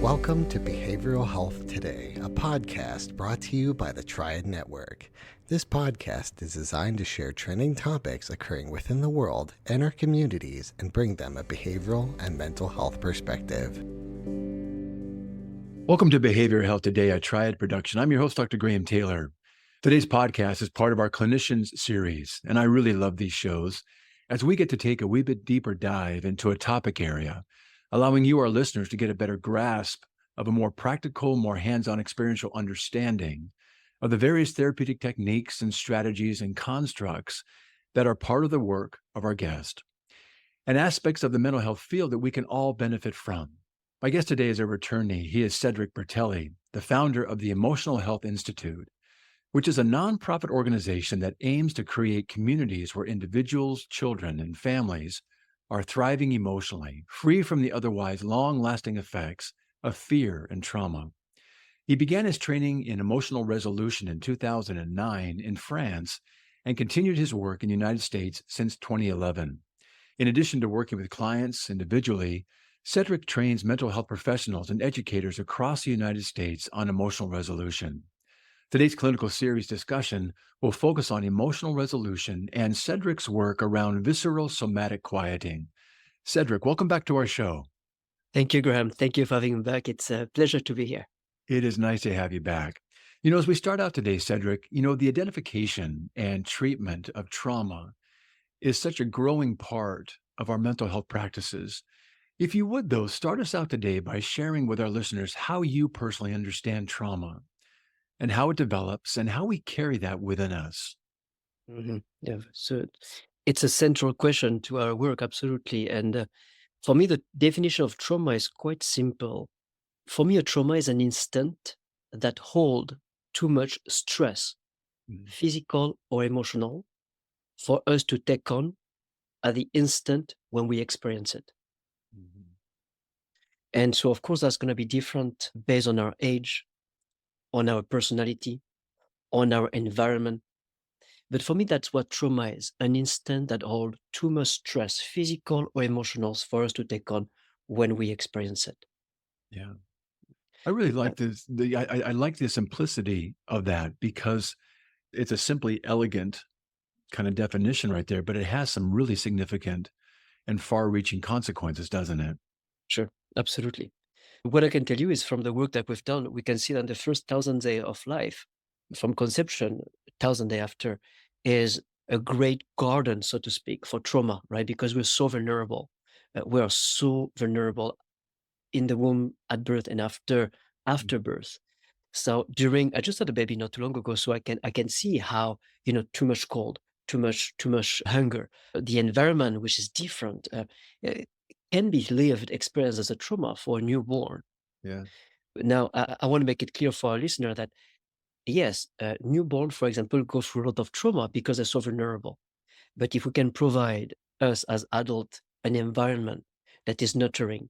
Welcome to Behavioral Health Today, a podcast brought to you by the Triad Network. This podcast is designed to share trending topics occurring within the world and our communities and bring them a behavioral and mental health perspective. Welcome to Behavioral Health Today, a Triad production. I'm your host, Dr. Graham Taylor. Today's podcast is part of our Clinicians series, and I really love these shows as we get to take a wee bit deeper dive into a topic area, allowing you, our listeners, to get a better grasp of a more practical, more hands-on experiential understanding of the various therapeutic techniques and strategies and constructs that are part of the work of our guest and aspects of the mental health field that we can all benefit from. My guest today is a returnee. He is Cedric Bertelli, the founder of the Emotional Health Institute, which is a nonprofit organization that aims to create communities where individuals, children, and families are thriving emotionally, free from the otherwise long-lasting effects of fear and trauma. He began his training in emotional resolution in 2009 in France and continued his work in the United States since 2011. In addition to working with clients individually, Cedric trains mental health professionals and educators across the United States on emotional resolution. Today's clinical series discussion will focus on emotional resolution and Cedric's work around visceral somatic quieting. Cedric, welcome back to our show. Thank you, Graham. Thank you for having me back. It's a pleasure to be here. It is nice to have you back. As we start out today, Cedric, the identification and treatment of trauma is such a growing part of our mental health practices. If you would, though, start us out today by sharing with our listeners how you personally understand trauma and how it develops and how we carry that within us. Yeah, so it's a central question to our work, absolutely. And for me, the definition of trauma is quite simple. For me, a trauma is an instant that holds too much stress, physical or emotional, for us to take on at the instant when we experience it. And so, of course, that's going to be different based on our age, on our personality, on our environment. But for me, that's what trauma is, an instant that holds too much stress, physical or emotional, for us to take on when we experience it. Yeah. I really like this. I like the simplicity of that because it's a simply elegant kind of definition right there, but it has some really significant and far-reaching consequences, doesn't it? Sure, absolutely. What I can tell you is from the work that we've done, we can see that the first 1,000 days of life, from conception, 1,000 days after, is a great garden, so to speak, for trauma, right? Because we're so vulnerable. We are so vulnerable in the womb, at birth, and after birth. So I just had a baby not too long ago, so I can see how, too much cold, too much hunger, the environment, which is different, can be experienced as a trauma for a newborn. Yeah. Now, I want to make it clear for our listener that, yes, newborn, for example, go through a lot of trauma because they're so vulnerable. But if we can provide us as adults an environment that is nurturing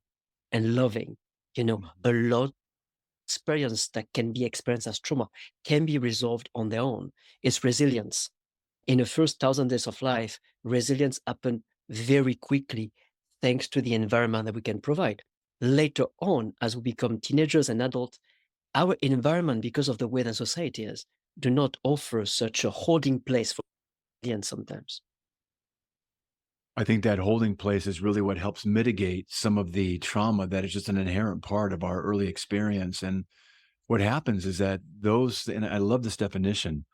and loving, a lot experience that can be experienced as trauma can be resolved on their own. It's resilience. In the first 1,000 days of life, resilience happens very quickly thanks to the environment that we can provide. Later on, as we become teenagers and adults, our environment, because of the way that society is, do not offer such a holding place for resilience sometimes. I think that holding place is really what helps mitigate some of the trauma that is just an inherent part of our early experience. And what happens is that and I love this definition,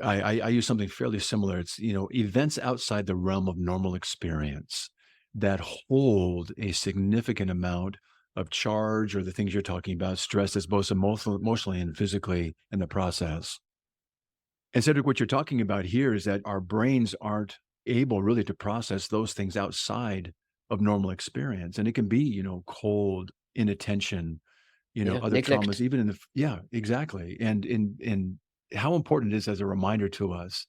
I use something fairly similar. It's, events outside the realm of normal experience that hold a significant amount of charge or the things you're talking about, stress that's both emotionally and physically in the process. And Cedric, what you're talking about here is that our brains aren't able really to process those things outside of normal experience. And it can be, cold, inattention, other neglect. traumas, even exactly. And in how important it is as a reminder to us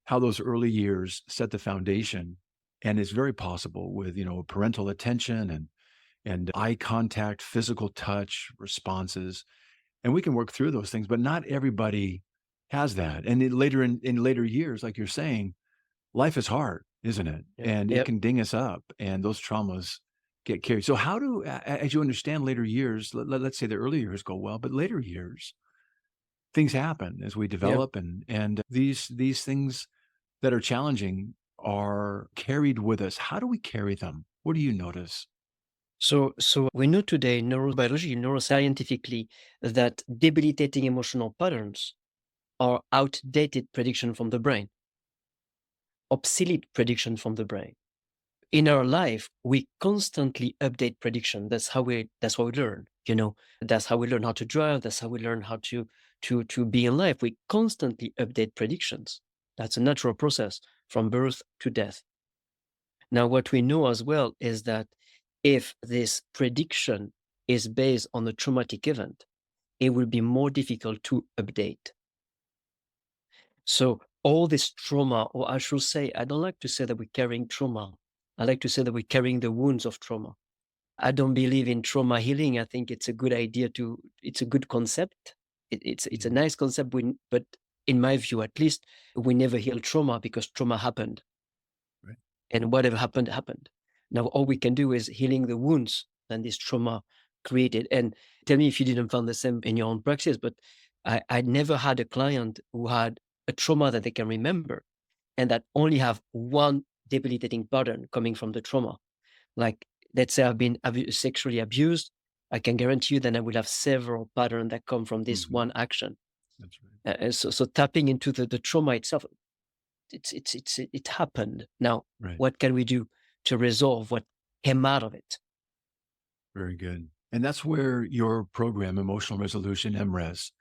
how those early years set the foundation. And it's very possible with, parental attention and eye contact, physical touch, responses. And we can work through those things, but not everybody has that. And in later years, like you're saying, life is hard, isn't it? Yep. And it can ding us up. And those traumas get carried. So how do, as you understand later years, let's say the early years go well, but later years, things happen as we Yeah. develop, and these things that are challenging are carried with us. How do we carry them? What do you notice? So we know today, neurobiology, neuroscientifically, that debilitating emotional patterns are outdated prediction from the brain, obsolete prediction from the brain. In our life, we constantly update prediction. That's how we learn. That's how we learn how to drive. That's how we learn how to be in life. We constantly update predictions. That's a natural process from birth to death. Now, what we know as well is that if this prediction is based on a traumatic event, it will be more difficult to update. So all this trauma, or I should say, I don't like to say that we're carrying trauma. I like to say that we're carrying the wounds of trauma. I don't believe in trauma healing. I think it's a good idea it's a good concept. It's a Mhm. nice concept, but in my view, at least, we never heal trauma because trauma happened. Right. And whatever happened, happened. Now, all we can do is healing the wounds that this trauma created. And tell me if you didn't find the same in your own practice, but I never had a client who had a trauma that they can remember and that only have one debilitating pattern coming from the trauma. Like, let's say I've been sexually abused. I can guarantee you that I will have several patterns that come from this Mhm. one action. That's right. So tapping into the trauma itself, it happened. Now, Right. what can we do to resolve what came out of it? Very good. And that's where your program, Emotional Resolution, MRES,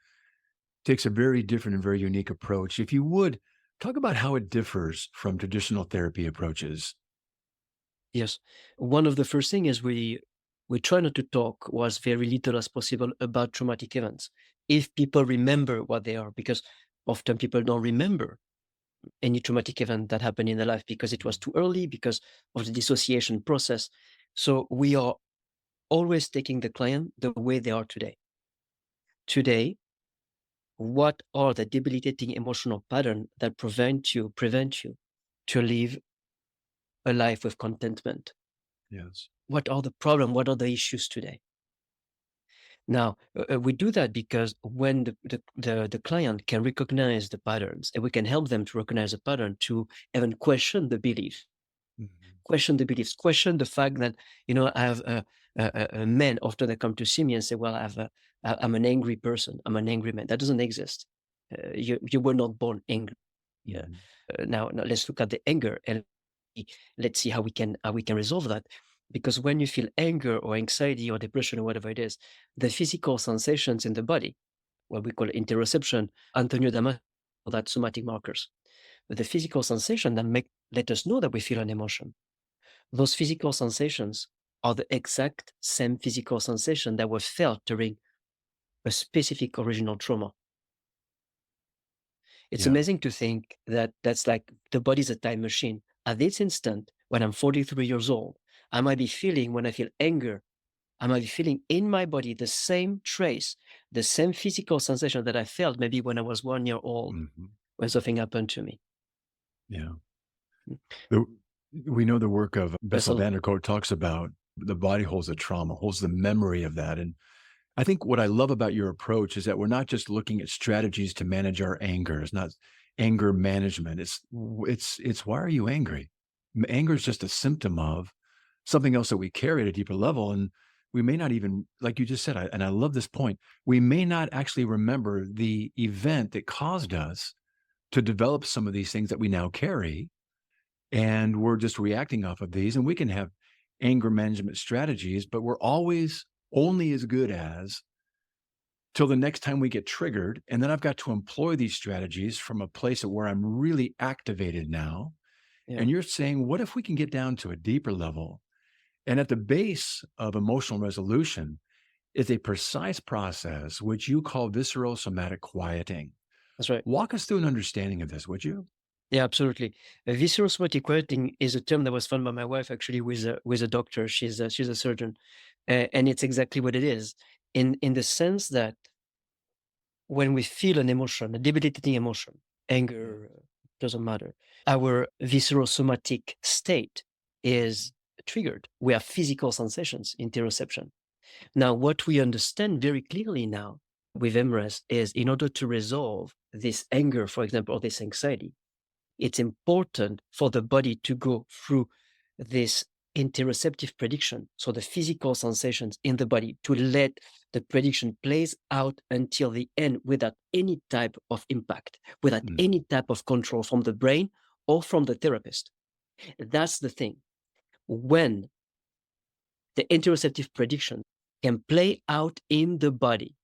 takes a very different and very unique approach. If you would, talk about how it differs from traditional therapy approaches. Yes. One of the first thing is we try not to talk or as very little as possible about traumatic events. If people remember what they are, because often people don't remember any traumatic event that happened in their life because it was too early, because of the dissociation process. So we are always taking the client the way they are today. Today, what are the debilitating emotional patterns that prevent you to live a life with contentment? Yes. What are the problem? What are the issues today? Now, we do that because when the client can recognize the patterns, and we can help them to recognize a pattern, to even question the belief, Mhm. question the beliefs, question the fact that, I have a men often they come to see me and say, well, I'm an angry person. I'm an angry man. That doesn't exist. You were not born angry. Yeah. Mhm. Now let's look at the anger and let's see how we can resolve that. Because when you feel anger or anxiety or depression or whatever it is, the physical sensations in the body, what we call interoception, Antonio Damasio, that somatic markers, but the physical sensation that let us know that we feel an emotion. Those physical sensations are the exact same physical sensation that were felt during a specific original trauma. It's Yeah. amazing to think that that's like the body's a time machine. At this instant, when I'm 43 years old, I might be feeling, when I feel anger, I might be feeling in my body the same trace, the same physical sensation that I felt maybe when I was 1 year old, Mhm. when something happened to me. Yeah. Mm. The We know the work of Bessel Vessel. van der Kolk talks about the body holds the trauma, holds the memory of that. And I think what I love about your approach is that we're not just looking at strategies to manage our anger. It's not anger management. It's why are you angry? Anger is just a symptom of something else that we carry at a deeper level. And we may not even, like you just said, and I love this point, we may not actually remember the event that caused us to develop some of these things that we now carry. And we're just reacting off of these. And we can have anger management strategies, but we're always only as good as till the next time we get triggered. And then I've got to employ these strategies from a place of where I'm really activated now. Yeah, And you're saying, what if we can get down to a deeper level? And at the base of emotional resolution is a precise process, which you call visceral somatic quieting. that's right. Walk us through an understanding of this, would you? Yeah, absolutely. Visceral somatic quieting is a term that was found by my wife actually with a doctor. She's a surgeon, and it's exactly what it is, in the sense that when we feel an emotion, a debilitating emotion, Yeah. anger, doesn't matter. Our visceral somatic state is triggered. We have physical sensations, interoception. Now, what we understand very clearly now with MRES is in order to resolve this anger, for example, or this anxiety, it's important for the body to go through this interoceptive prediction, so the physical sensations in the body, to let the prediction plays out until the end without any type of impact, without Mm. any type of control from the brain or from the therapist. That's the thing. When the interoceptive prediction can play out in the body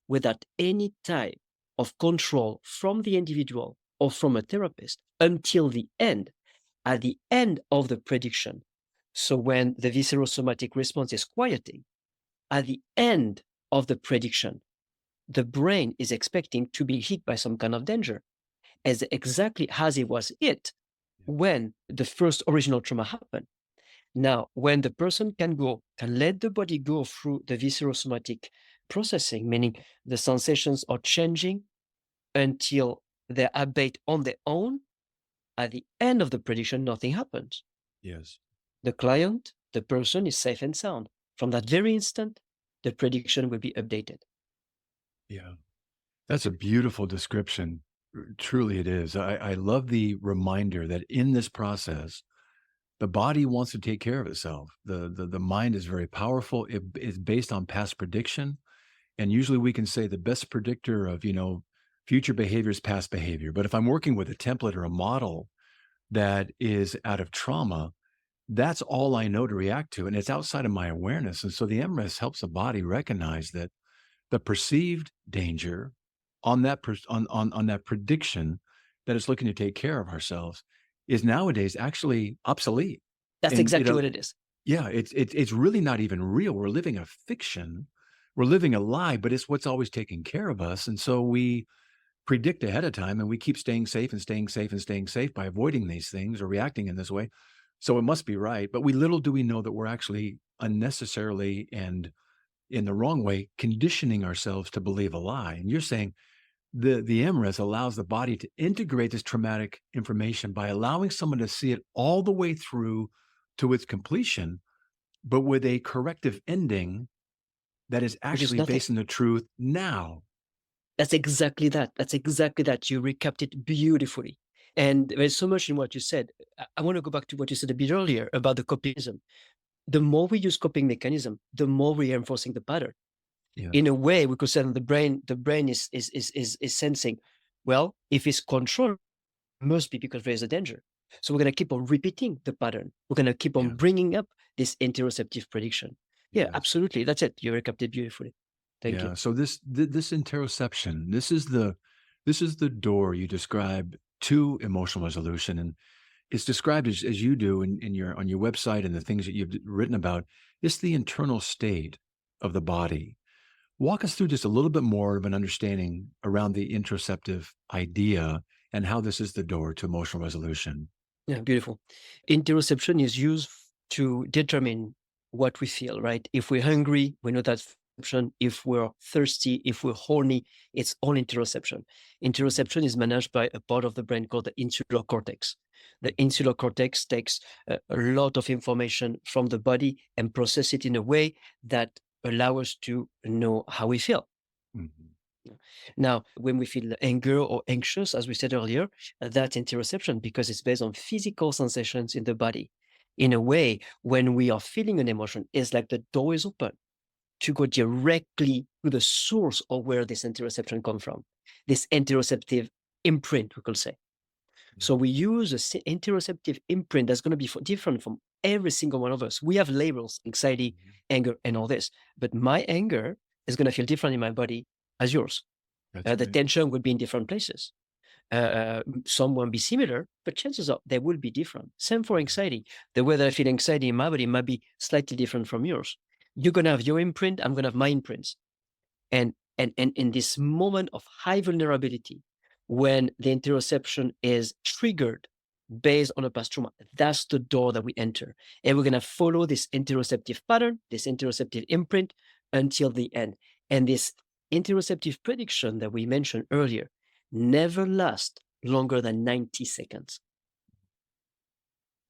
without any type of control from the individual or from a therapist until the end, at the end of the prediction. So when the visceral somatic response is quieting, at the end of the prediction, the brain is expecting to be hit by some kind of danger, as exactly as it was hit when the first original trauma happened. Now, when the person can let the body go through the visceral somatic processing, meaning the sensations are changing until they abate on their own, at the end of the prediction, nothing happens. Yes. The client, the person is safe and sound. From that very instant, the prediction will be updated. Yeah. That's a beautiful description. Truly it is. I love the reminder that in this process, the body wants to take care of itself. The mind is very powerful. It is based on past prediction. And usually we can say the best predictor of, future behavior is past behavior. But if I'm working with a template or a model that is out of trauma, that's all I know to react to. And it's outside of my awareness. And so the MRES helps the body recognize that the perceived danger on that on that prediction that it's looking to take care of ourselves is nowadays actually obsolete. That's And exactly what it is. yeah, it's really not even real. We're living a fiction. We're living a lie, but it's what's always taking care of us. And so we predict ahead of time and we keep staying safe and staying safe and staying safe by avoiding these things or reacting in this way. So it must be right. But little do we know that we're actually unnecessarily and in the wrong way conditioning ourselves to believe a lie. And you're saying the MRES allows the body to integrate this traumatic information by allowing someone to see it all the way through to its completion, but with a corrective ending that is Which is actually nothing. based on the truth now. That's exactly that. That's exactly that. You recapped it beautifully. And there's so much in what you said. I want to go back to what you said a bit earlier about the copyism. The more we use coping mechanism, the more we're reinforcing the pattern. Yes. In a way, we could say that the brain is sensing, well, if it's controlled, it must be because there's a danger. So we're going to keep on repeating the pattern. We're going to keep on Yeah. bringing up this interoceptive prediction. Yeah, Yes. absolutely. That's it. You recapped it beautifully. Thank you. So this interoception, this is the door you describe to emotional resolution, and it's described as you do in your on your website and the things that you've written about. It's the internal state of the body. Walk us through just a little bit more of an understanding around the interoceptive idea and how this is the door to emotional resolution. Yeah, beautiful. Interoception is used to determine what we feel, right? If we're hungry, we know that's perception. If we're thirsty, if we're horny, it's all interoception. Interoception is managed by a part of the brain called the insular cortex. The insular cortex takes a lot of information from the body and process it in a way that allow us to know how we feel. Mhm. Now, when we feel anger or anxious, as we said earlier, that's interoception because it's based on physical sensations in the body. In a way, when we are feeling an emotion, it's like the door is open to go directly to the source of where this interoception comes from, this interoceptive imprint, we could say. So we use an interoceptive imprint that's going to be different from every single one of us. We have labels, anxiety, anger, and all this. But my anger is going to feel different in my body as yours. That's The right. tension would be in different places. Some won't be similar, but chances are they will be different. Same for anxiety. The way that I feel anxiety in my body might be slightly different from yours. You're going to have your imprint, I'm going to have my imprints. And in this moment of high vulnerability, when the interoception is triggered based on a past trauma, that's the door that we enter. And we're going to follow this interoceptive pattern, this interoceptive imprint until the end. And this interoceptive prediction that we mentioned earlier never lasts longer than 90 seconds.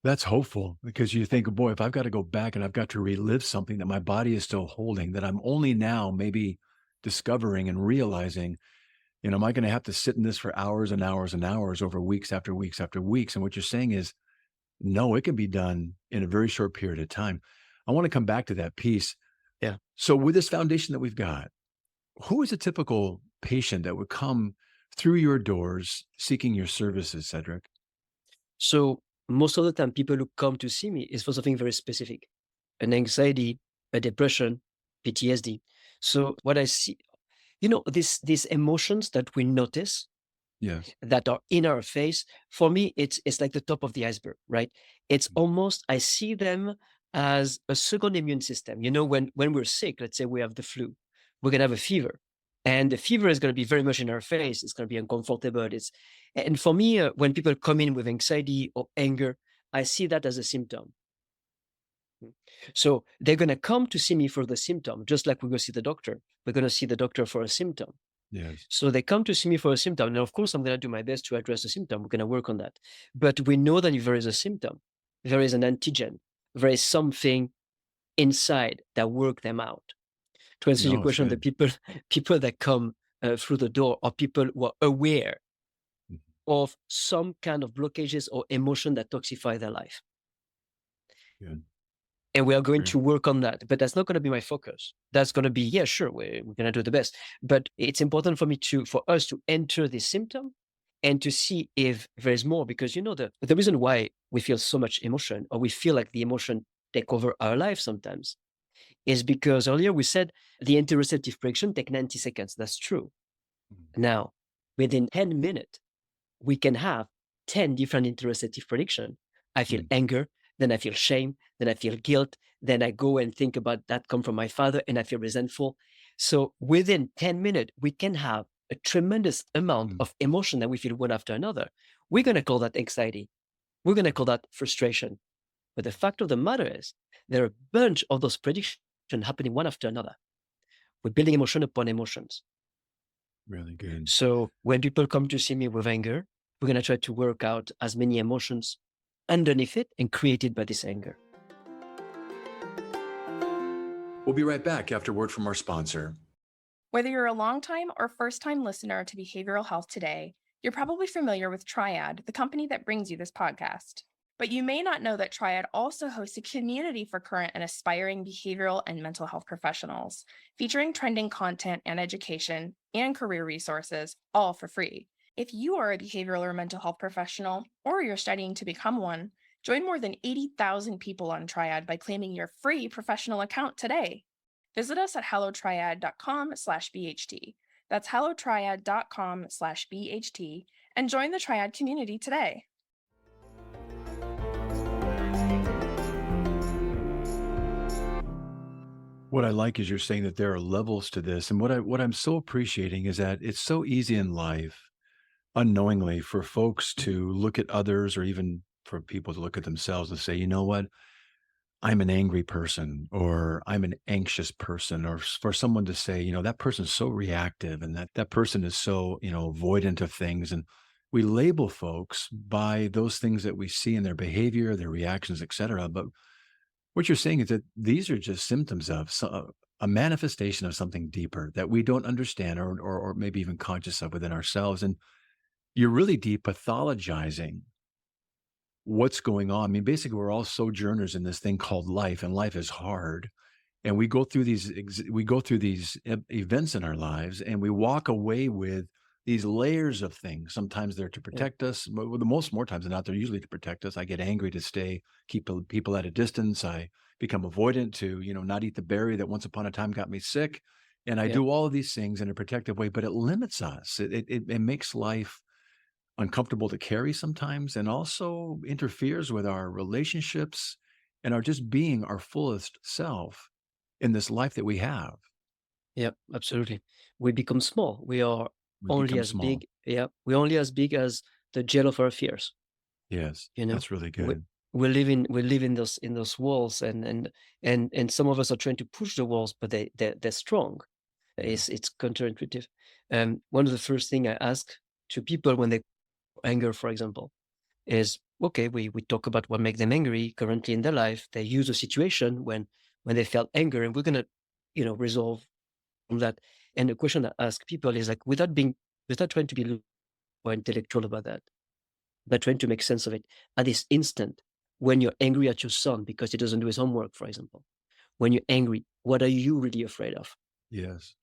That's hopeful because you think, boy, if I've got to go back and I've got to relive something that my body is still holding, that I'm only now maybe discovering and realizing, am I going to have to sit in this for hours and hours and hours over weeks after weeks after weeks? And what you're saying is, no, it can be done in a very short period of time. I want to come back to that piece. Yeah. So, with this foundation that we've got, who is a typical patient that would come through your doors seeking your services, Cedric? So most of the time, people who come to see me is for something very specific, an anxiety, a depression, PTSD. So what I see, these emotions that we notice Yes. that are in our face, for me, it's like the top of the iceberg, right? It's almost, I see them as a second immune system. When we're sick, let's say we have the flu, we're gonna have a fever. And the fever is going to be very much in our face. It's going to be uncomfortable. And for me, when people come in with anxiety or anger, I see that as a symptom. So they're going to come to see me for the symptom, just like we go see the doctor. We're going to see the doctor for a symptom. Yes. So they come to see me for a symptom. And of course, I'm going to do my best to address the symptom. We're going to work on that. But we know that if there is a symptom, there is an antigen, there is something inside that work them out. To answer your No, it's question, the good. people that come through the door are people who are aware Mhm. of some kind of blockages or emotion that toxify their life. Good. And we are going Great. to work on that. But that's not going to be my focus. That's going to be, yeah, sure, we're going to do the best. But it's important for us to enter the symptom and to see if there's more. Because the reason why we feel so much emotion, or we feel like the emotion take over our life sometimes, is because earlier we said the interoceptive prediction take 90 seconds. That's true. Mhm. Now, within 10 minutes, we can have 10 different interoceptive prediction. I feel Mm. anger, then I feel shame, then I feel guilt, then I go and think about that come from my father and I feel resentful. So within 10 minutes, we can have a tremendous amount Mm. of emotion that we feel one after another. We're going to call that anxiety. We're going to call that frustration. But the fact of the matter is, there are a bunch of those predictions happening one after another. We're building emotion upon emotions. Really good. So when people come to see me with anger, we're going to try to work out as many emotions underneath it and created by this anger. We'll be right back after word from our sponsor. Whether you're a longtime or first-time listener to Behavioral Health Today, you're probably familiar with Triad, the company that brings you this podcast. But you may not know that Triad also hosts a community for current and aspiring behavioral and mental health professionals, featuring trending content and education and career resources, all for free. If you are a behavioral or mental health professional, or you're studying to become one, join more than 80,000 people on Triad by claiming your free professional account today. Visit us at hellotriad.com/BHT. That's hellotriad.com/BHT and join the Triad community today. What I like is you're saying that there are levels to this. And what I'm so appreciating is that it's so easy in life, unknowingly, for folks to look at others or even for people to look at themselves and say, you know what? I'm an angry person or I'm an anxious person, or for someone to say, that person's so reactive and that person is so, avoidant of things. And we label folks by those things that we see in their behavior, their reactions, et cetera. But what you're saying is that these are just symptoms of a manifestation of something deeper that we don't understand or maybe even conscious of within ourselves. And you're really depathologizing what's going on. I mean, basically, we're all sojourners in this thing called life, and life is hard. And we go through these events in our lives, and we walk away with these layers of things. Sometimes they're to Yeah. protect us, but more times than not, they're usually to protect us. I get angry to keep people at a distance. I become avoidant to, not eat the berry that once upon a time got me sick. And I Yeah. do all of these things in a protective way, but it limits us. It makes life uncomfortable to carry sometimes, and also interferes with our relationships and our just being our fullest self in this life that we have. Yeah, absolutely. We become small. We are We only become as small. big. Yeah. We're only as big as the jail of our fears. Yes, You know, that's really we, good. we live in those walls, and some of us are trying to push the walls, but they're strong. Yeah. It's counterintuitive. One of the first thing I ask to people when they anger, for example, is okay, we talk about what makes them angry currently in their life. They use a situation when they felt anger, and we're gonna, resolve from that. And the question I ask people is like, without trying to be more intellectual about that, but trying to make sense of it at this instant, when you're angry at your son because he doesn't do his homework, for example, when you're angry, what are you really afraid of? Yes.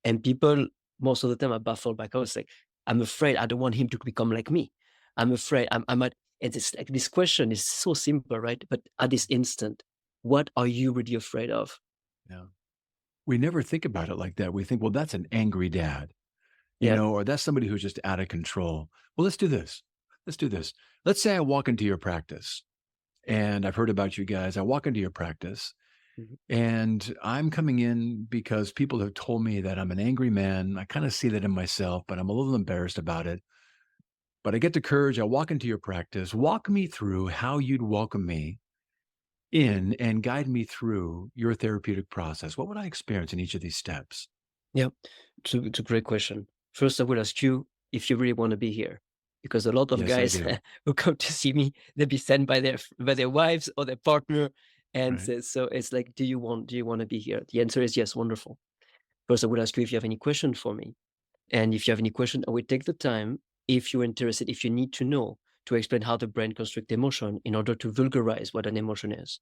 And people, most of the time, are baffled by how it's like, I'm afraid I don't want him to become like me. I'm afraid I'm at, and it's like this question is so simple, right? But at this instant, what are you really afraid of? Yeah. We never think about it like that. We think, well, that's an angry dad, Yeah. or that's somebody who's just out of control. Well, let's do this. Let's do this. Let's say I walk into your practice and I've heard about you guys. I walk into your practice Mhm. and I'm coming in because people have told me that I'm an angry man. I kind of see that in myself, but I'm a little embarrassed about it. But I get the courage. I walk into your practice. Walk me through how you'd welcome me in and guide me through your therapeutic process. What would I experience in each of these steps? Yeah. It's a great question. First, I will ask you if you really want to be here, because a lot of Yes, I guys do. who come to see me, they'll be sent by their wives or their partner, and Right. so it's like, do you want to be here? The answer is yes. Wonderful. First, I will ask you if you have any question for me, and if you have any question, I will take the time, if you're interested, if you need to know, to explain how the brain constructs emotion in order to vulgarize what an emotion is,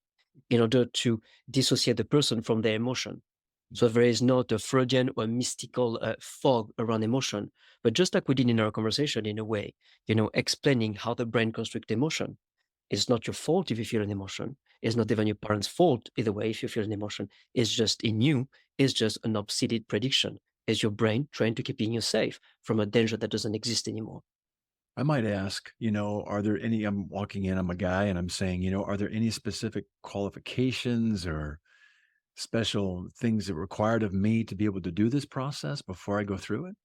in order to dissociate the person from their emotion. So there is not a Freudian or mystical fog around emotion, but just like we did in our conversation, in a way, explaining how the brain constructs emotion. It's not your fault if you feel an emotion. It's not even your parents' fault either way if you feel an emotion. It's just in you. It's just an obsolete prediction. It's your brain trying to keep you safe from a danger that doesn't exist anymore. I might ask, are there any, I'm walking in, I'm a guy, and I'm saying, are there any specific qualifications or special things that are required of me to be able to do this process before I go through it?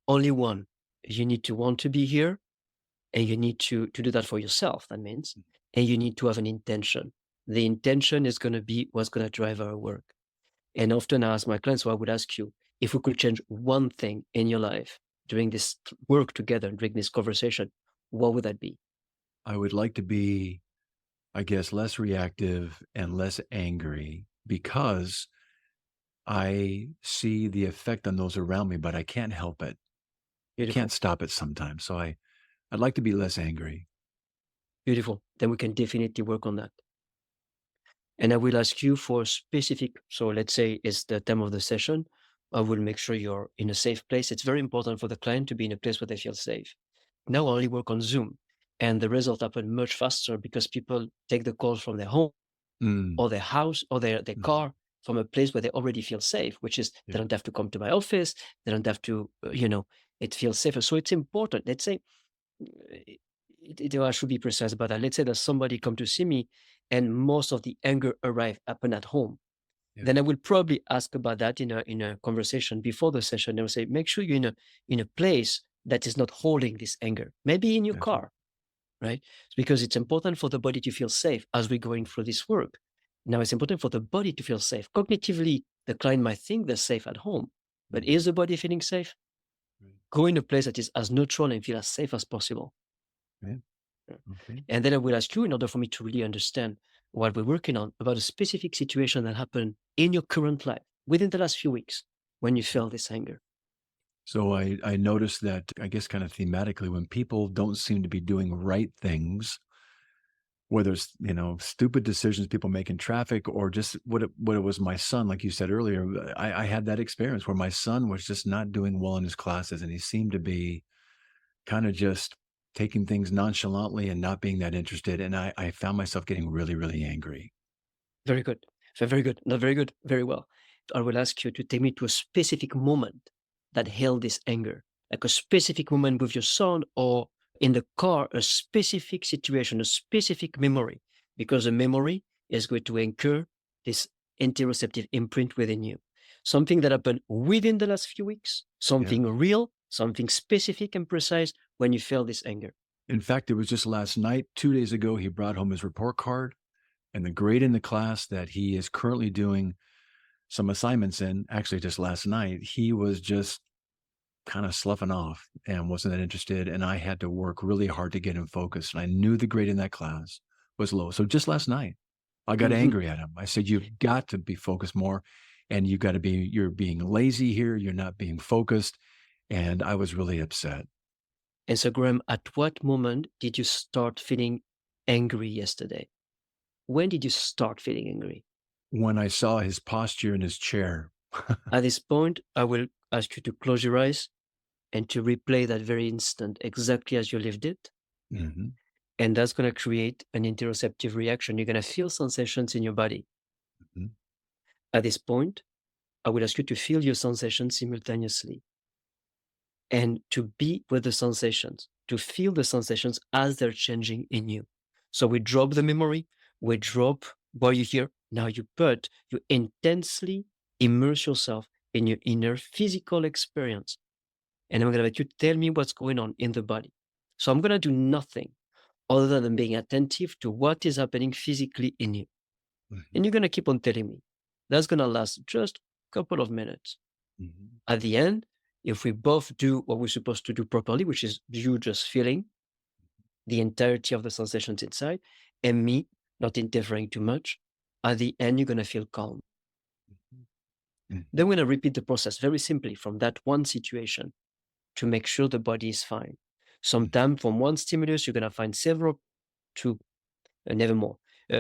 Only one. You need to want to be here, and you need to do that for yourself, that means. And you need to have an intention. The intention is going to be what's going to drive our work. And often I ask my clients, so I would ask you, if we could change one thing in your life during this work together, during this conversation, what would that be? I would like to be, I guess, less reactive and less angry because I see the effect on those around me, but I can't help it. I can't Beautiful. stop it sometimes. So I'd like to be less angry. Beautiful. Then we can definitely work on that. And I will ask you for specific. So let's say it's the time of the session. I will make sure you're in a safe place. It's very important for the client to be in a place where they feel safe. Now I only work on Zoom, and the results happen much faster because people take the calls from their home Mm, or their house or their mhm. car, from a place where they already feel safe, which is they Yeah. don't have to come to my office. They don't have to, it feels safer. So it's important. Let's say, I should be precise about that. Let's say that somebody come to see me and most of the anger arrive happen at home. Yeah. Then I will probably ask about that in a conversation before the session. I will say, make sure you're in a place that is not holding this anger. Maybe in your Gotcha. car, right? Because it's important for the body to feel safe as we're going through this work. Now, it's important for the body to feel safe. Cognitively, the client might think they're safe at home, but Mhm. is the body feeling safe? Right. Go in a place that is as neutral and feel as safe as possible. Yeah. Yeah. Okay. And then I will ask you, in order for me to really understand what we're working on, about a specific situation that happened in your current life within the last few weeks when you felt this anger. So I noticed that, I guess, kind of thematically, when people don't seem to be doing right things, whether it's, stupid decisions people make in traffic or just what it was my son, like you said earlier, I had that experience where my son was just not doing well in his classes and he seemed to be kind of just taking things nonchalantly and not being that interested. And I found myself getting really, really angry. Very good. Very good. Not very good. Very well. I will ask you to take me to a specific moment that held this anger, like a specific moment with your son or in the car, a specific situation, a specific memory, because a memory is going to anchor this interoceptive imprint within you. Something that happened within the last few weeks, Yeah. something real, something specific and precise when you felt this anger. In fact, it was just last night, 2 days ago, he brought home his report card and the grade in the class that he is currently doing some assignments in. Actually, just last night, he was just kind of sloughing off and wasn't that interested. And I had to work really hard to get him focused. And I knew the grade in that class was low. So just last night, I got Mhm. angry at him. I said, you've got to be focused more. And you got to be, you're being lazy here. You're not being focused. And I was really upset. And so, Graham, at what moment did you start feeling angry yesterday? When did you start feeling angry? When I saw his posture in his chair. At this point, I will ask you to close your eyes and to replay that very instant exactly as you lived it. Mhm. And that's going to create an interoceptive reaction. You're going to feel sensations in your body. Mhm. At this point, I will ask you to feel your sensations simultaneously and to be with the sensations, to feel the sensations as they're changing in you. So we drop the memory, we drop what you hear. Now you intensely immerse yourself in your inner physical experience. And I'm going to let you tell me what's going on in the body. So I'm going to do nothing other than being attentive to what is happening physically in you. Mhm. And you're going to keep on telling me. That's going to last just a couple of minutes. Mhm. At the end, if we both do what we're supposed to do properly, which is you just feeling the entirety of the sensations inside, and me not interfering too much, at the end, you're going to feel calm. Mhm. Then we're going to repeat the process very simply from that one situation to make sure the body is fine. Sometimes from one stimulus, you're going to find several, two, never more.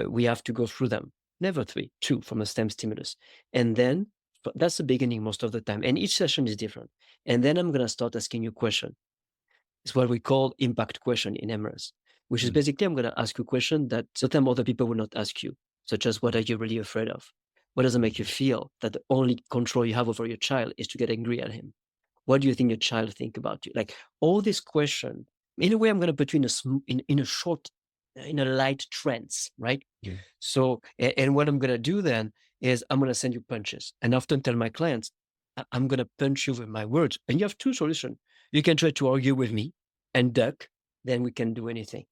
We have to go through them. Never three, two from a stem stimulus. And then that's the beginning most of the time. And each session is different. And then I'm going to start asking you questions. It's what we call impact question in MRS, which is Mhm. basically I'm going to ask you a question that sometimes other people will not ask you, such as what are you really afraid of? What does it make you feel that the only control you have over your child is to get angry at him? What do you think your child think about you? Like all this question, in a way, I'm going to put you in a short, in a light trance, right? Yeah. So, and what I'm going to do then is I'm going to send you punches. And I often tell my clients, I'm going to punch you with my words. And you have two solutions. You can try to argue with me and duck, then we can do anything.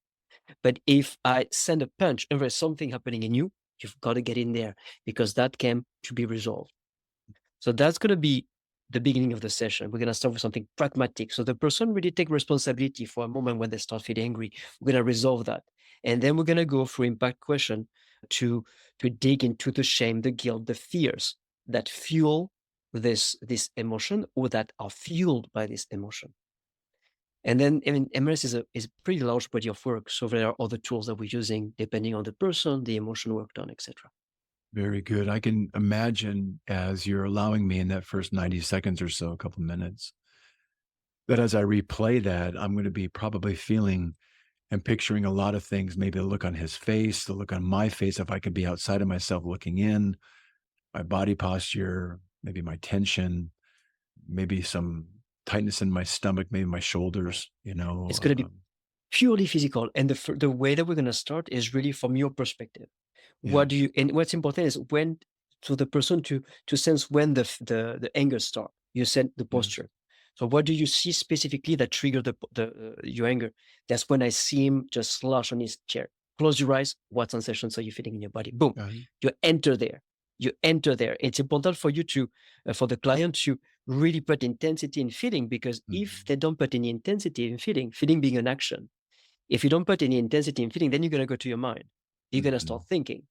But if I send a punch and there's something happening in you, you've got to get in there because that came to be resolved. So that's going to be the beginning of the session. We're going to start with something pragmatic. So the person really take responsibility for a moment when they start feeling angry. We're going to resolve that. And then we're going to go through impact question to dig into the shame, the guilt, the fears that fuel this emotion or that are fueled by this emotion. And then, I mean, MRS is a pretty large body of work. So there are other tools that we're using depending on the person, the emotion work done, etc. Very good. I can imagine as you're allowing me in that first 90 seconds or so, a couple minutes, that as I replay that, I'm going to be probably feeling and picturing a lot of things, maybe the look on his face, the look on my face, if I could be outside of myself looking in, my body posture, maybe my tension, maybe some tightness in my stomach, maybe my shoulders, It's going to be purely physical. And the way that we're going to start is really from your perspective. yeah. And what's important is when to the person to sense when the anger start. You set the Yeah. posture. So what do you see specifically that triggered your anger? That's when I see him just slush on his chair. Close your eyes. What sensations are you feeling in your body? Boom. You enter there. You enter there. It's important for you to, for the client to really put intensity in feeling, because if they don't put any intensity in feeling being an action, if you don't put any intensity in feeling, then you're going to go to your mind. You're going to start thinking.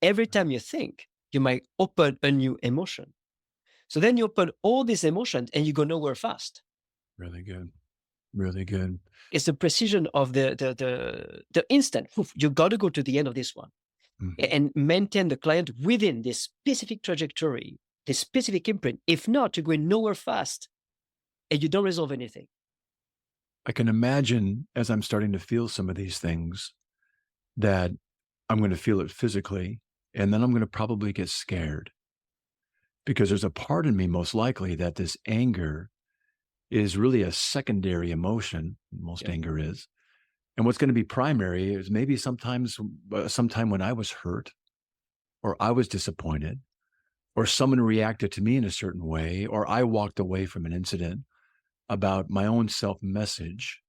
Every time you think, you might open a new emotion. So then you open all these emotions and you go nowhere fast. Really good. Really good. It's the precision of the instant. Oof, you got to go to the end of this one and maintain the client within this specific trajectory, this specific imprint. If not, you're going nowhere fast and you don't resolve anything. I can imagine as I'm starting to feel some of these things that I'm going to feel it physically, and then I'm going to probably get scared because there's a part in me, most likely, that this anger is really a secondary emotion. Most anger is. And what's going to be primary is maybe sometime when I was hurt or I was disappointed or someone reacted to me in a certain way, or I walked away from an incident about my own self message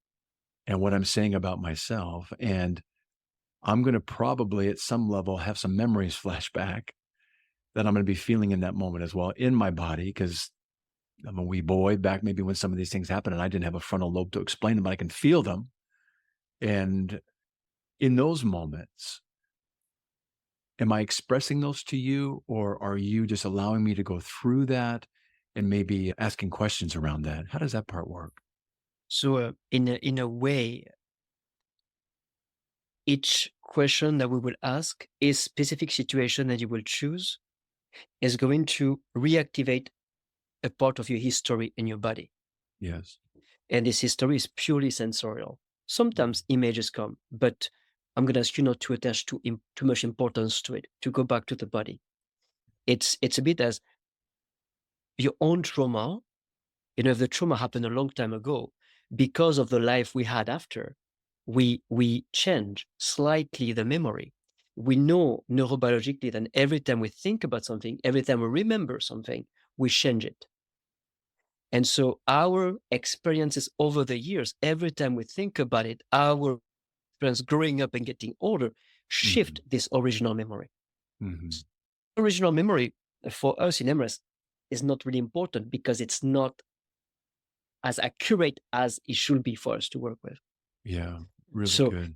and what I'm saying about myself. And I'm going to probably at some level have some memories flash back that I'm going to be feeling in that moment as well in my body, because I'm a wee boy back maybe when some of these things happen and I didn't have a frontal lobe to explain them, but I can feel them. And in those moments, am I expressing those to you, or are you just allowing me to go through that and maybe asking questions around that? How does that part work? So in a way, each question that we will ask, a specific situation that you will choose, is going to reactivate a part of your history in your body. Yes. And this history is purely sensorial. Sometimes images come, but I'm going to ask you not to attach too much importance to it, to go back to the body. It's a bit as your own trauma. If the trauma happened a long time ago, because of the life we had after, we change slightly the memory. We know neurobiologically that every time we think about something, every time we remember something, we change it. And so our experiences over the years, every time we think about it, our experience growing up and getting older shift this original memory. Mm-hmm. Original memory for us in MRS is not really important because it's not as accurate as it should be for us to work with. Yeah, really So, good.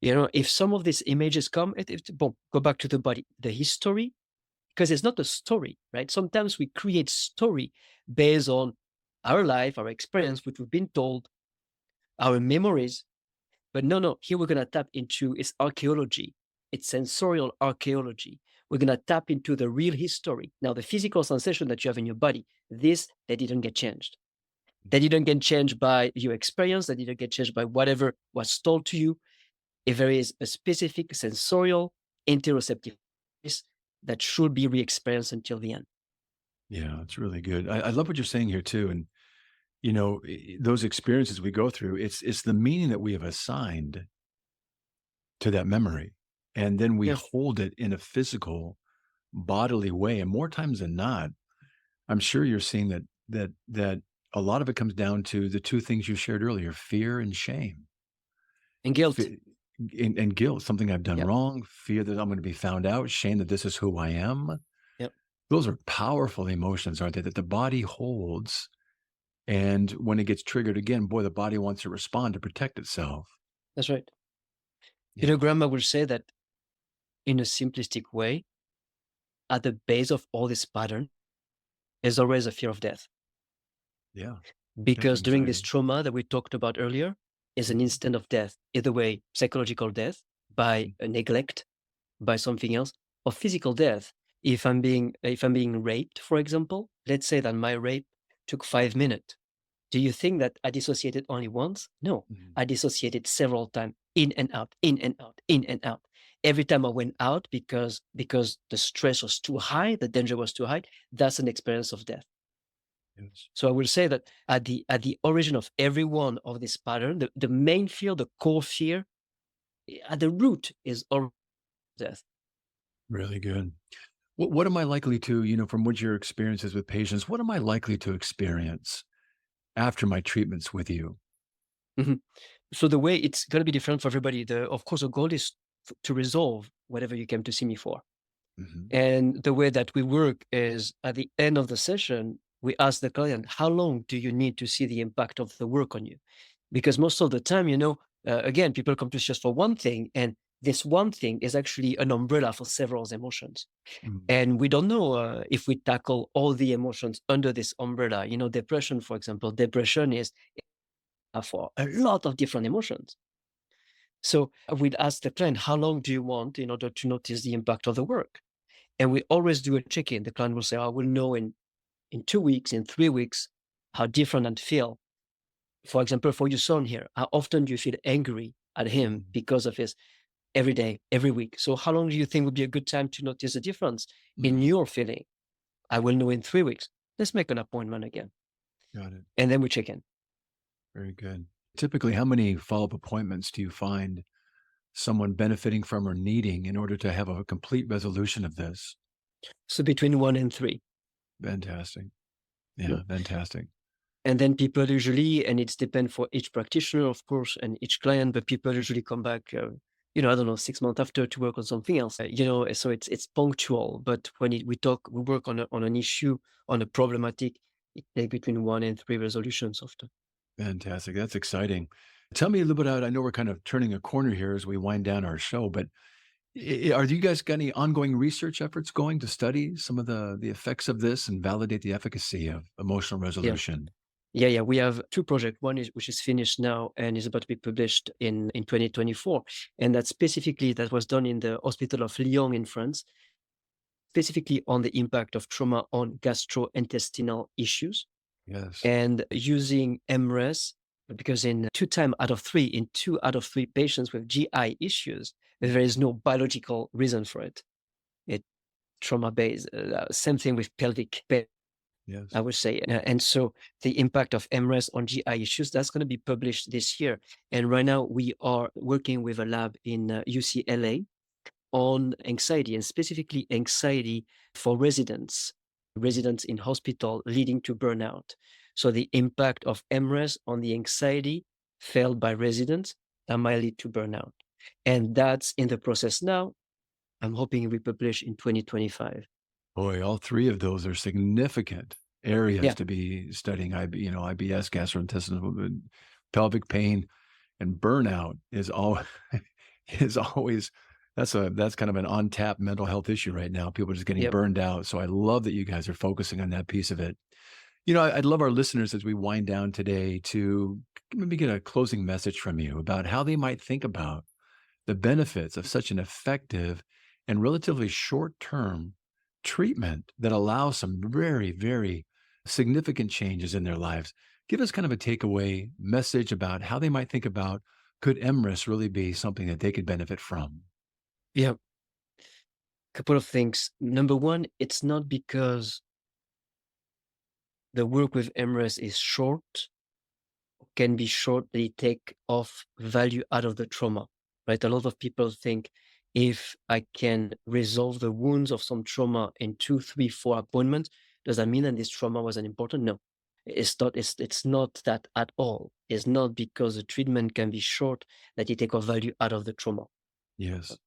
if some of these images come, boom, go back to the body, the history, because it's not a story, right? Sometimes we create story based on our life, our experience, which we've been told, our memories. But no, here we're going to tap into its archaeology, its sensorial archaeology. We're going to tap into the real history. Now, the physical sensation that you have in your body, they didn't get changed. They didn't get changed by your experience. They didn't get changed by whatever was told to you. If there is a specific sensorial interoceptive that should be re-experienced until the end. Yeah, it's really good. I love what you're saying here too. And those experiences we go through, it's the meaning that we have assigned to that memory. And then we Yeah. hold it in a physical, bodily way. And more times than not, I'm sure you're seeing that a lot of it comes down to the two things you shared earlier, fear and shame. And guilt. And guilt, something I've done Yep. wrong, fear that I'm going to be found out, shame that this is who I am. Yep. Those are powerful emotions, aren't they? That the body holds. And when it gets triggered again, boy, the body wants to respond to protect itself. That's right. Yeah. Grandma will say that in a simplistic way, at the base of all this pattern is always a fear of death. Yeah. Because Death during this anxiety. trauma that we talked about earlier is an instant of death, either way, psychological death by neglect, by something else, or physical death. If I'm being raped, for example, let's say that my rape took 5 minutes. Do you think that I dissociated only once? No, I dissociated several times, in and out, in and out, in and out. Every time I went out because the stress was too high, the danger was too high, that's an experience of death. Yes. So I will say that at the origin of every one of this pattern, the main fear, the core fear, at the root is death. Really good. What am I likely to, from what your experiences with patients, what am I likely to experience after my treatments with you? Mhm. So the way it's going to be different for everybody. Of course, the goal is to resolve whatever you came to see me for. Mhm. And the way that we work is at the end of the session, we ask the client, how long do you need to see the impact of the work on you? Because most of the time, again, people come to us just for one thing, and this one thing is actually an umbrella for several emotions. Mm. And we don't know if we tackle all the emotions under this umbrella. Depression, for example, depression is for a lot of different emotions. So we'd ask the client, how long do you want in order to notice the impact of the work? And we always do a check-in. The client will say, I will know in 2 weeks, in 3 weeks, how different I feel. For example, for your son here, how often do you feel angry at him because of his every day, every week? So how long do you think would be a good time to notice a difference in your feeling? I will know in 3 weeks. Let's make an appointment again. Got it. And then we check in. Very good. Typically, how many follow-up appointments do you find someone benefiting from or needing in order to have a complete resolution of this? So between 1 and 3. Fantastic. Yeah, fantastic. And then people usually, and it's depend for each practitioner, of course, and each client, but people usually come back, I don't know, 6 months after to work on something else. So it's punctual. But when we work on an issue, on a problematic, It takes between 1 and 3 resolutions often. Fantastic. That's exciting. Tell me a little bit about, I know we're kind of turning a corner here as we wind down our show, but are you guys got any ongoing research efforts going to study some of the effects of this and validate the efficacy of emotional Yeah. resolution? Yeah. We have two projects. One is which is finished now and is about to be published in 2024. And that was done in the hospital of Lyon in France, specifically on the impact of trauma on gastrointestinal issues. Yes. And using MRES, because in 2 out of 3 patients with GI issues, there is no biological reason for it. It's trauma-based. Same thing with pelvic pain, Yes. I would say. And so the impact of MRES on GI issues, that's going to be published this year. And right now we are working with a lab in UCLA on anxiety, and specifically anxiety for residents in hospital leading to burnout. So the impact of MRES on the anxiety felt by residents that might lead to burnout. And that's in the process now. I'm hoping we publish in 2025. Boy, all three of those are significant areas Yeah. to be studying. IBS, gastrointestinal, pelvic pain, and burnout is all is always that's kind of an on-tap mental health issue right now. People are just getting Yep. burned out. So I love that you guys are focusing on that piece of it. I'd love our listeners as we wind down today to maybe get a closing message from you about how they might think about the benefits of such an effective and relatively short-term treatment that allows some very, very significant changes in their lives. Give us kind of a takeaway message about how they might think about, could MRIS really be something that they could benefit from? Yeah. Couple of things. Number one, it's not because the work with MRES is short, can be short, they take off value out of the trauma, right? A lot of people think if I can resolve the wounds of some trauma in 2, 3, 4 appointments, does that mean that this trauma wasn't important? No, it's not that at all. It's not because the treatment can be short that it take off value out of the trauma. Yes.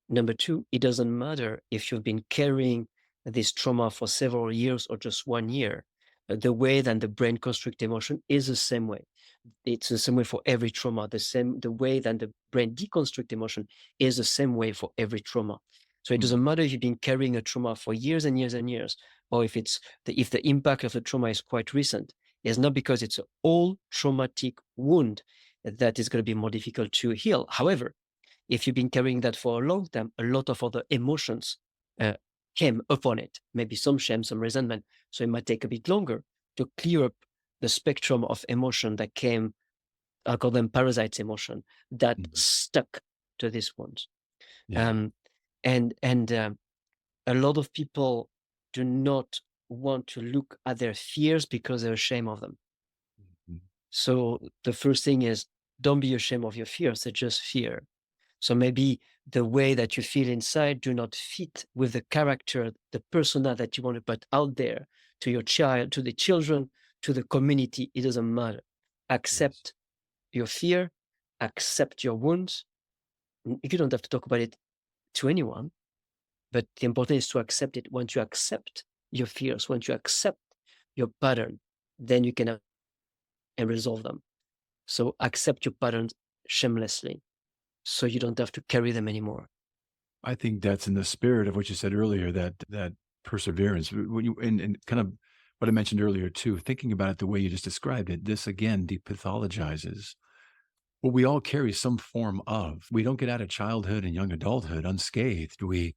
Number two, it doesn't matter if you've been carrying this trauma for several years or just 1 year. The way that the brain constructs emotion is the same way. It's the same way for every trauma. The way that the brain deconstructs emotion is the same way for every trauma. So it doesn't matter if you've been carrying a trauma for years and years and years, or if the impact of the trauma is quite recent. It's not because it's an old traumatic wound that is going to be more difficult to heal. However, if you've been carrying that for a long time, a lot of other emotions came upon it, maybe some shame, some resentment. So it might take a bit longer to clear up the spectrum of emotion that came, I call them parasites emotion, that stuck to these ones. Yeah. A lot of people do not want to look at their fears because they're ashamed of them. Mhm. So the first thing is, don't be ashamed of your fears, they're just fear. So maybe the way that you feel inside do not fit with the character, the persona that you want to put out there to your child, to the children, to the community. It doesn't matter. Accept your fear, accept your wounds. You don't have to talk about it to anyone, but the important is to accept it. Once you accept your fears, once you accept your pattern, then you can and resolve them. So accept your patterns shamelessly, so you don't have to carry them anymore. I think that's in the spirit of what you said earlier, that perseverance. When you and kind of what I mentioned earlier too, thinking about it the way you just described it, this again depathologizes what we all carry some form of. We don't get out of childhood and young adulthood unscathed. We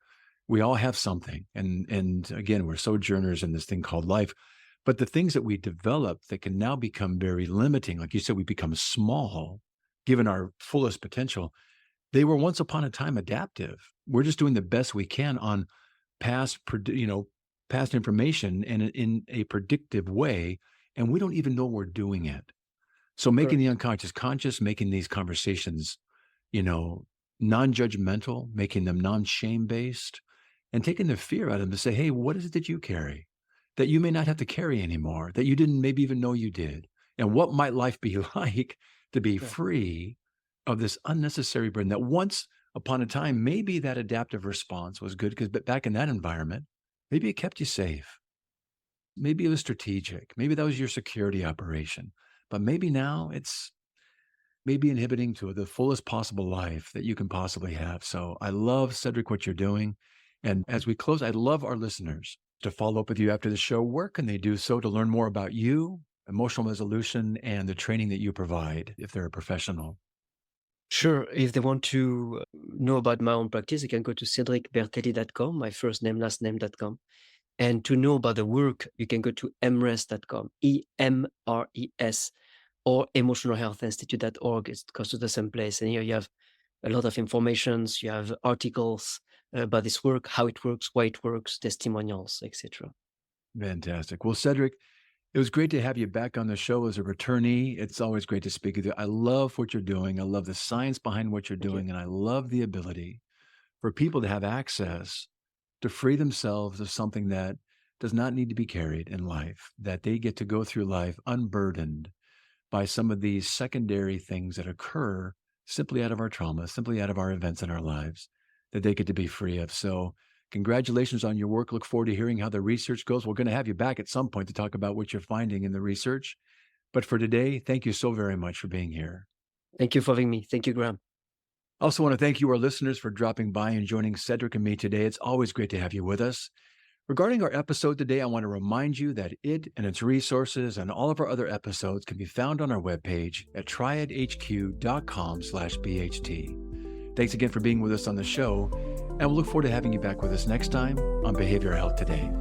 all have something. And again, we're sojourners in this thing called life. But the things that we develop that can now become very limiting, like you said, we become small, given our fullest potential. They were once upon a time adaptive. We're just doing the best we can on past information and in a predictive way, and we don't even know we're doing it. So making the unconscious conscious, making these conversations, non-judgmental, making them non-shame based, and taking the fear out of them to say, hey, what is it that you carry that you may not have to carry anymore, that you didn't maybe even know you did? And what might life be like to be free of this unnecessary burden that once upon a time, maybe that adaptive response was good because back in that environment, maybe it kept you safe. Maybe it was strategic. Maybe that was your security operation. But maybe now it's maybe inhibiting to the fullest possible life that you can possibly have. So I love, Cedric, what you're doing. And as we close, I'd love our listeners to follow up with you after the show. Where can they do so to learn more about you, emotional resolution, and the training that you provide if they're a professional? Sure. If they want to know about my own practice, they can go to cedricbertelli.com, my first name, last name.com. And to know about the work, you can go to emres.com, EMRES, or emotionalhealthinstitute.org. It goes to the same place. And here you have a lot of information. You have articles about this work, how it works, why it works, testimonials, etc. Fantastic. Well, Cedric, it was great to have you back on the show as a returnee. It's always great to speak with you. I love what you're doing. I love the science behind what you're doing. And I love the ability for people to have access to free themselves of something that does not need to be carried in life, that they get to go through life unburdened by some of these secondary things that occur simply out of our trauma, simply out of our events in our lives, that they get to be free of. So congratulations on your work. Look forward to hearing how the research goes. We're going to have you back at some point to talk about what you're finding in the research. But for today, thank you so very much for being here. Thank you for having me. Thank you, Graham. I also want to thank you, our listeners, for dropping by and joining Cedric and me today. It's always great to have you with us. Regarding our episode today, I want to remind you that it and its resources and all of our other episodes can be found on our webpage at triadhq.com/BHT. Thanks again for being with us on the show, and we'll look forward to having you back with us next time on Behavioral Health Today.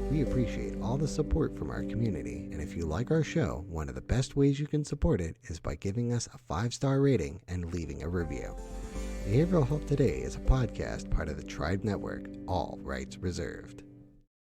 We appreciate all the support from our community, and if you like our show, one of the best ways you can support it is by giving us a 5-star rating and leaving a review. Behavioral Health Today is a podcast part of the Tribe Network, all rights reserved.